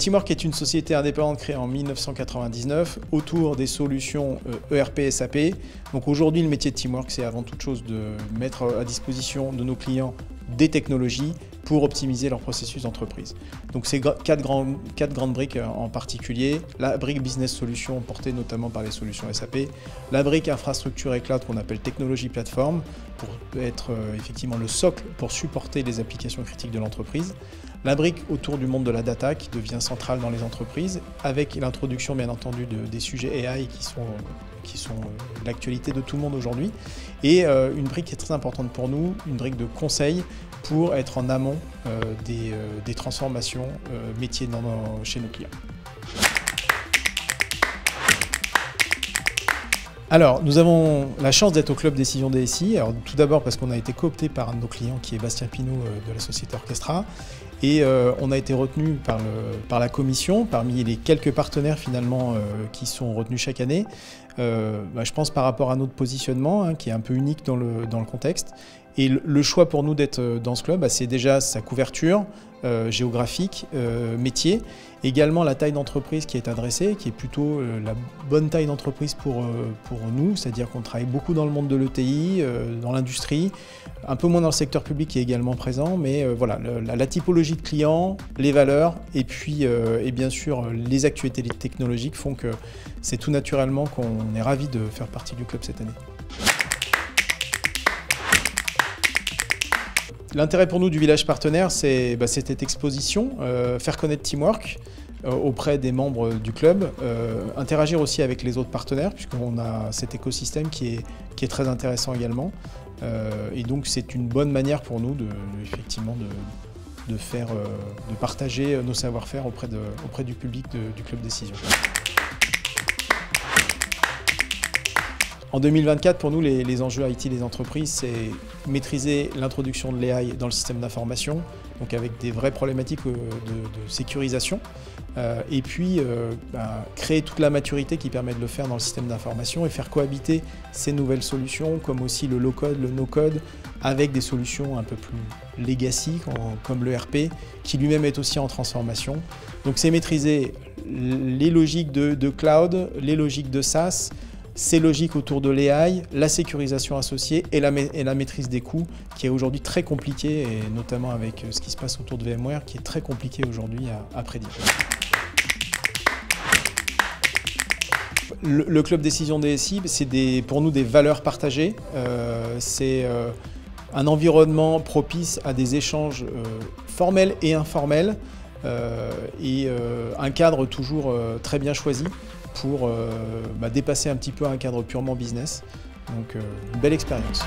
Teamwork est une société indépendante créée en 1999 autour des solutions ERP SAP. Donc aujourd'hui, le métier de Teamwork, c'est avant toute chose de mettre à disposition de nos clients des technologies pour optimiser leur processus d'entreprise. Donc c'est quatre grandes briques en particulier. La brique Business Solutions portée notamment par les solutions SAP. La brique Infrastructure et Cloud qu'on appelle Technologie Plateforme pour être effectivement le socle pour supporter les applications critiques de l'entreprise. La brique autour du monde de la data qui devient centrale dans les entreprises avec l'introduction bien entendu des sujets AI qui sont l'actualité de tout le monde aujourd'hui. Et une brique qui est très importante pour nous, une brique de conseil pour être en amont des transformations métiers chez nos clients. Alors, nous avons la chance d'être au Club Décision DSI. Alors, tout d'abord parce qu'on a été coopté par un de nos clients qui est Bastien Pinault de la société Orchestra. Et on a été retenu par la commission, parmi les quelques partenaires finalement qui sont retenus chaque année. Je pense par rapport à notre positionnement, qui est un peu unique dans le contexte. Et le choix pour nous d'être dans ce club, c'est déjà sa couverture géographique, métier. Également la taille d'entreprise qui est adressée, qui est plutôt la bonne taille d'entreprise pour nous, c'est-à-dire qu'on travaille beaucoup dans le monde de l'ETI, dans l'industrie, un peu moins dans le secteur public qui est également présent, mais voilà, la typologie de clients, les valeurs et puis et bien sûr les actualités technologiques font que c'est tout naturellement qu'on est ravis de faire partie du club cette année. L'intérêt pour nous du village partenaire, c'est cette exposition, faire connaître Teamwork auprès des membres du club, interagir aussi avec les autres partenaires, puisqu'on a cet écosystème qui est très intéressant également. Et donc c'est une bonne manière pour nous effectivement de partager nos savoir-faire auprès du public du Club Décision. En 2024, pour nous, les enjeux IT des entreprises, c'est maîtriser l'introduction de l'AI dans le système d'information, donc avec des vraies problématiques de sécurisation, et puis créer toute la maturité qui permet de le faire dans le système d'information et faire cohabiter ces nouvelles solutions, comme aussi le low-code, le no-code, avec des solutions un peu plus legacy, comme le RP, qui lui-même est aussi en transformation. Donc c'est maîtriser les logiques de cloud, les logiques de SaaS, ces logiques autour de l'AI, la sécurisation associée et la maîtrise des coûts qui est aujourd'hui très compliquée, et notamment avec ce qui se passe autour de VMware qui est très compliqué aujourd'hui à prédire. Le Club Décision DSI, c'est pour nous des valeurs partagées, c'est un environnement propice à des échanges formels et informels et un cadre toujours très bien choisi pour dépasser un petit peu un cadre purement business. Donc une belle expérience.